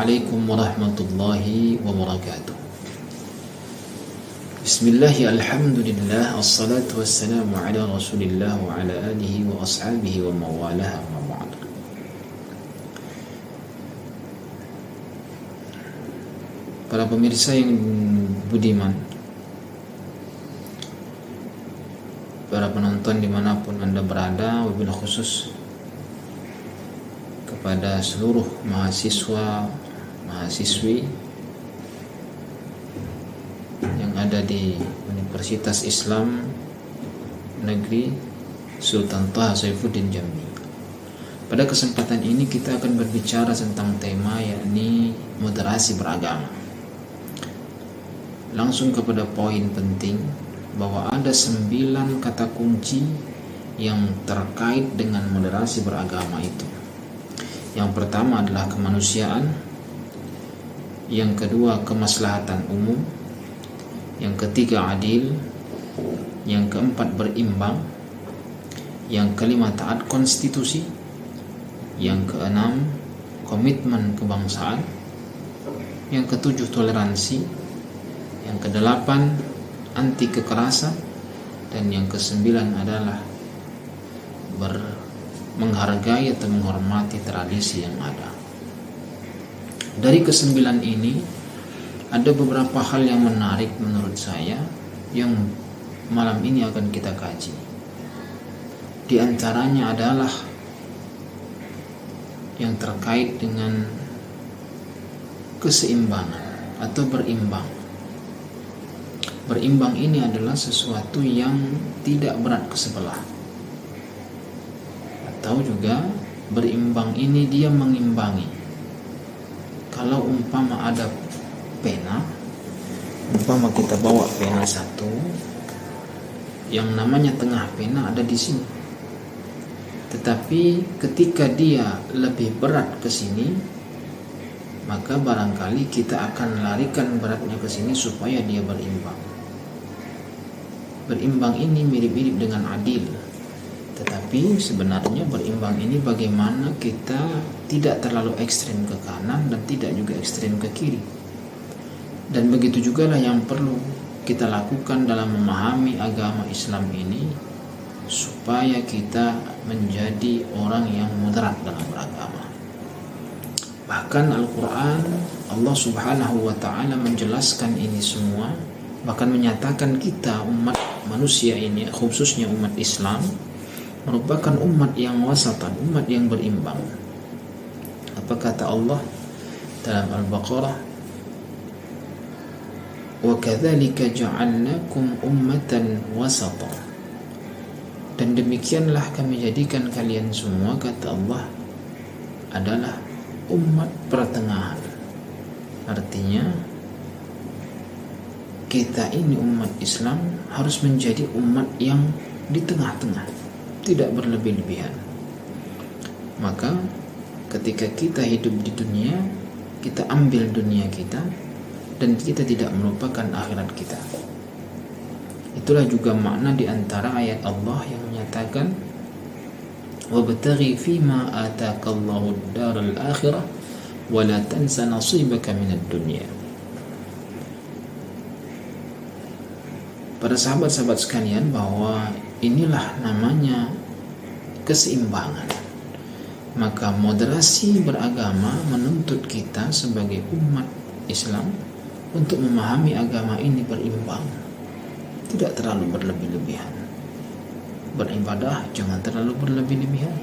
Assalamualaikum warahmatullahi wabarakatuh. Bismillahi alhamdulillah, assalatu wassalamu ala rasulillah wa ala alihi wa ashabihi wa mawalah wa ba'd. Para pemirsa yang budiman, para penonton dimanapun Anda berada, wabil khusus kepada seluruh mahasiswa, mahasiswi yang ada di Universitas Islam Negeri Sultan Toha Saifuddin Jambi. Pada kesempatan ini kita akan berbicara tentang tema yakni moderasi beragama. Langsung kepada poin penting bahwa ada 9 kata kunci yang terkait dengan moderasi beragama itu. Yang pertama adalah kemanusiaan, yang kedua kemaslahatan umum, yang ketiga adil, yang keempat berimbang, yang kelima taat konstitusi, yang keenam komitmen kebangsaan, yang ketujuh toleransi, yang kedelapan anti kekerasan, dan yang kesembilan adalah menghargai atau menghormati tradisi yang ada. Dari kesembilan ini ada beberapa hal yang menarik menurut saya yang malam ini akan kita kaji. Di antaranya adalah yang terkait dengan keseimbangan atau berimbang. Berimbang ini adalah sesuatu yang tidak berat ke sebelah. Atau juga berimbang ini dia mengimbangi. Kalau umpama ada pena, umpama kita bawa pena satu, yang namanya tengah pena ada di sini. Tetapi ketika dia lebih berat ke sini, maka barangkali kita akan larikan beratnya ke sini supaya dia berimbang. Berimbang ini mirip-mirip dengan adil. Tetapi sebenarnya berimbang ini bagaimana kita tidak terlalu ekstrem ke kanan dan tidak juga ekstrem ke kiri. Dan begitu juga lah yang perlu kita lakukan dalam memahami agama Islam ini, supaya kita menjadi orang yang moderat dalam beragama. Bahkan Al-Quran, Allah subhanahu wa ta'ala menjelaskan ini semua, bahkan menyatakan kita umat manusia ini, khususnya umat Islam, merupakan umat yang wasatan, umat yang berimbang. Apa kata Allah dalam Al-Baqarah? Wa kadzalika ja'alnakum ummatan wasata. Dan demikianlah kami jadikan kalian semua, kata Allah, adalah umat pertengahan. Artinya kita ini umat Islam harus menjadi umat yang di tengah-tengah, tidak berlebih-lebihan. Maka ketika kita hidup di dunia, kita ambil dunia kita dan kita tidak melupakan akhirat kita. Itulah juga makna di antara ayat Allah yang menyatakan wabtaghi fima ataakallahu ad-daral akhirah wa la tansa nasibaka minad dunya. Para sahabat-sahabat sekalian, bahwa inilah namanya keseimbangan. Maka moderasi beragama menuntut kita sebagai umat Islam untuk memahami agama ini berimbang, tidak terlalu berlebih-lebihan. Beribadah jangan terlalu berlebih-lebihan,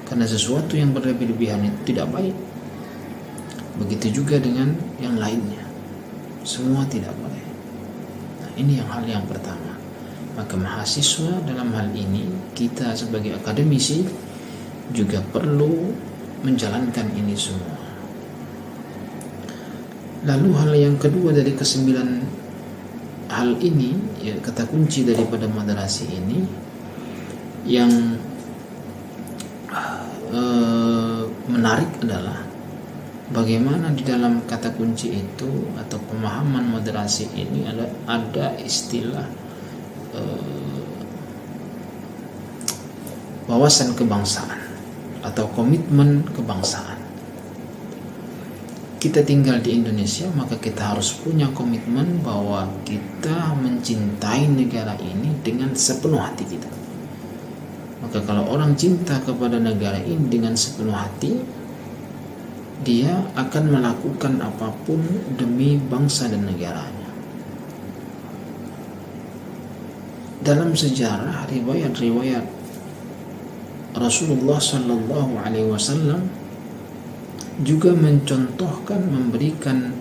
karena sesuatu yang berlebih-lebihan itu tidak baik. Begitu juga dengan yang lainnya, semua tidak boleh. Nah, ini hal yang pertama. Maka mahasiswa dalam hal ini, kita sebagai akademisi juga perlu menjalankan ini semua. Lalu hal yang kedua dari kesembilan hal ini, ya, kata kunci daripada moderasi ini, yang menarik adalah bagaimana di dalam kata kunci itu atau pemahaman moderasi ini ada istilah wawasan kebangsaan atau komitmen kebangsaan. kita tinggal di Indonesia, maka kita harus punya komitmen bahwa kita mencintai negara ini dengan sepenuh hati kita. Maka kalau orang cinta kepada negara ini dengan sepenuh hati, dia akan melakukan apapun demi bangsa dan negaranya. Dalam sejarah riwayat-riwayat Rasulullah Sallallahu Alaihi Wasallam juga mencontohkan, memberikan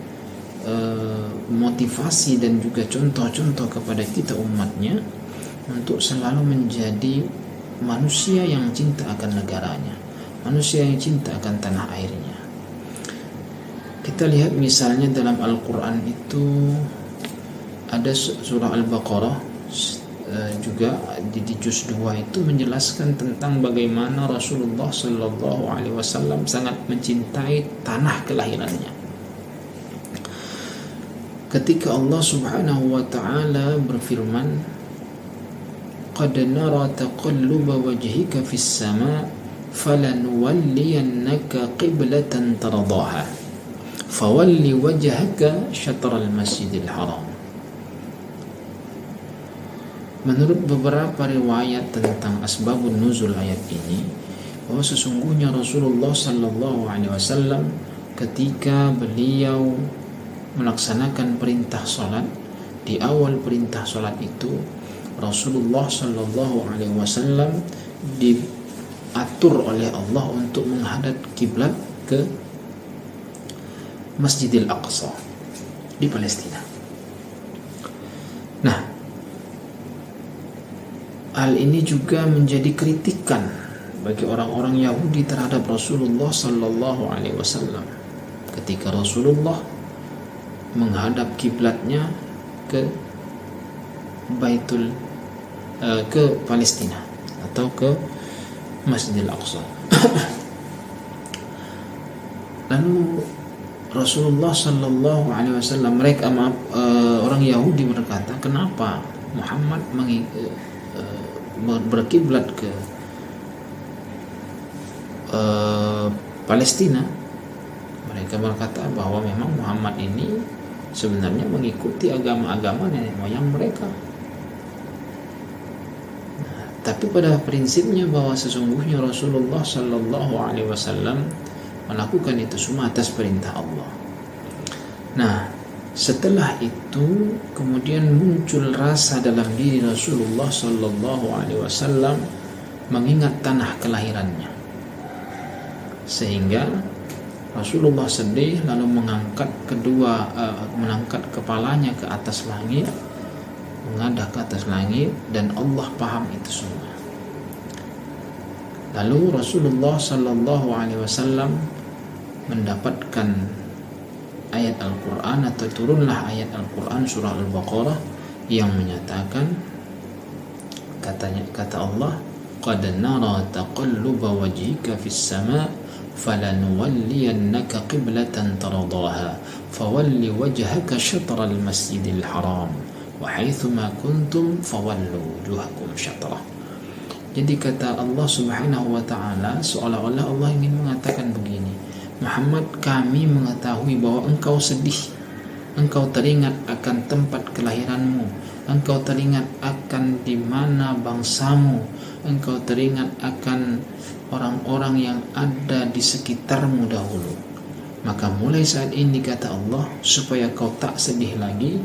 motivasi dan juga contoh-contoh kepada kita umatnya untuk selalu menjadi manusia yang cinta akan negaranya, manusia yang cinta akan tanah airnya. Kita lihat misalnya dalam Al-Quran itu ada surah Al-Baqarah, juga di juz 2 itu menjelaskan tentang bagaimana Rasulullah Sallallahu Alaihi Wasallam sangat mencintai tanah kelahirannya. Ketika Allah Subhanahu wa Ta'ala berfirman, "Qad nara taqalluba wajhika fis sama' falanuwalliyannaka qiblatan tardaha fawalli wajhaka syatral masjidil haram." Menurut beberapa riwayat tentang asbabun nuzul ayat ini, bahwa sesungguhnya Rasulullah Sallallahu Alaihi Wasallam ketika beliau melaksanakan perintah salat, di awal perintah salat itu Rasulullah Sallallahu Alaihi Wasallam diatur oleh Allah untuk menghadap kiblat ke Masjidil Aqsa di Palestina. Nah, hal ini juga menjadi kritikan bagi orang-orang Yahudi terhadap Rasulullah Sallallahu Alaihi Wasallam ketika Rasulullah menghadap kiblatnya ke ke Palestina atau ke Masjidil Aqsa. Lalu Rasulullah Sallallahu Alaihi Wasallam, orang Yahudi berkata, kenapa Muhammad berkiblat ke Palestina? Mereka berkata bahwa memang Muhammad ini sebenarnya mengikuti agama-agama nenek moyang mereka. Tapi pada prinsipnya bahwa sesungguhnya Rasulullah Sallallahu Alaihi Wasallam melakukan itu semua atas perintah Allah. Nah, setelah itu kemudian muncul rasa dalam diri Rasulullah Sallallahu Alaihi Wasallam mengingat tanah kelahirannya, sehingga Rasulullah sedih lalu mengangkat kepalanya ke atas langit, menghadap ke atas langit, dan Allah paham itu semua. Lalu Rasulullah Sallallahu Alaihi Wasallam mendapatkan ayat Al-Quran, atau turunlah ayat Al-Quran surah Al-Baqarah yang menyatakan, kata Allah, "Qad nara taqalluba wajhika fis sama' falanuwalliyannaka qiblatan tardaha fawalli wajhaka syatral masjidil haram wa haitsuma kuntum fawallu wujuhakum syatrah." Jadi kata Allah Subhanahu wa Ta'ala, seolah-olah Allah ingin mengatakan begini, Muhammad, kami mengetahui bahwa engkau sedih, engkau teringat akan tempat kelahiranmu, engkau teringat akan di mana bangsamu, engkau teringat akan orang-orang yang ada di sekitarmu dahulu. Maka mulai saat ini, kata Allah, supaya kau tak sedih lagi,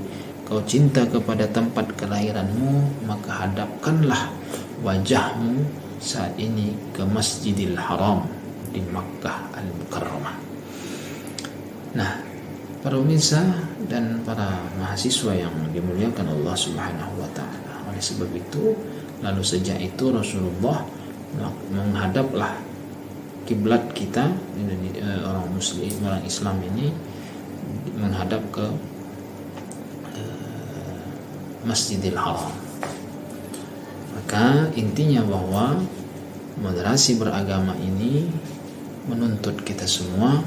kau cinta kepada tempat kelahiranmu, maka hadapkanlah wajahmu saat ini ke Masjidil Haram di Makkah Al-Mukarramah. Nah, para pemirsa dan para mahasiswa yang dimuliakan Allah Subhanahu wa Ta'ala, oleh sebab itu, lalu sejak itu Rasulullah menghadaplah kiblat kita, orang Muslim, orang Islam ini menghadap ke Masjidil Haram. Maka intinya bahwa moderasi beragama ini menuntut kita semua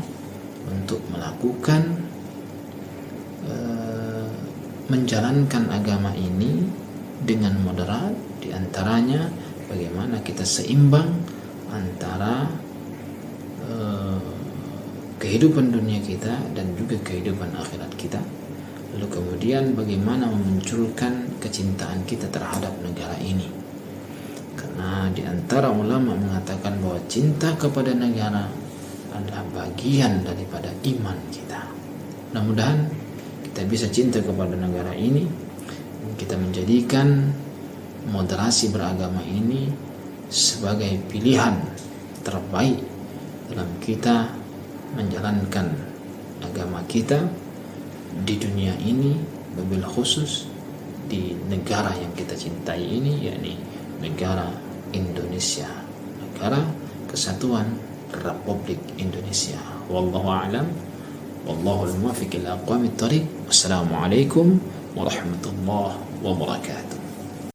untuk melakukan menjalankan agama ini dengan moderat. Di antaranya bagaimana kita seimbang antara kehidupan dunia kita dan juga kehidupan akhirat kita. Lalu kemudian bagaimana memunculkan kecintaan kita terhadap negara ini. Karena di antara ulama mengatakan bahwa cinta kepada negara adalah bagian daripada iman kita. Mudah-mudahan kita bisa cinta kepada negara ini, kita menjadikan moderasi beragama ini sebagai pilihan terbaik dalam kita menjalankan agama kita di dunia ini, wabil khusus di negara yang kita cintai ini, yakni negara Indonesia, negara Kesatuan Republik Indonesia. Wallahu a'lam, wallahu al-muwaffiq ila aqwamit thariq. Wassalamualaikum warahmatullahi wabarakatuh.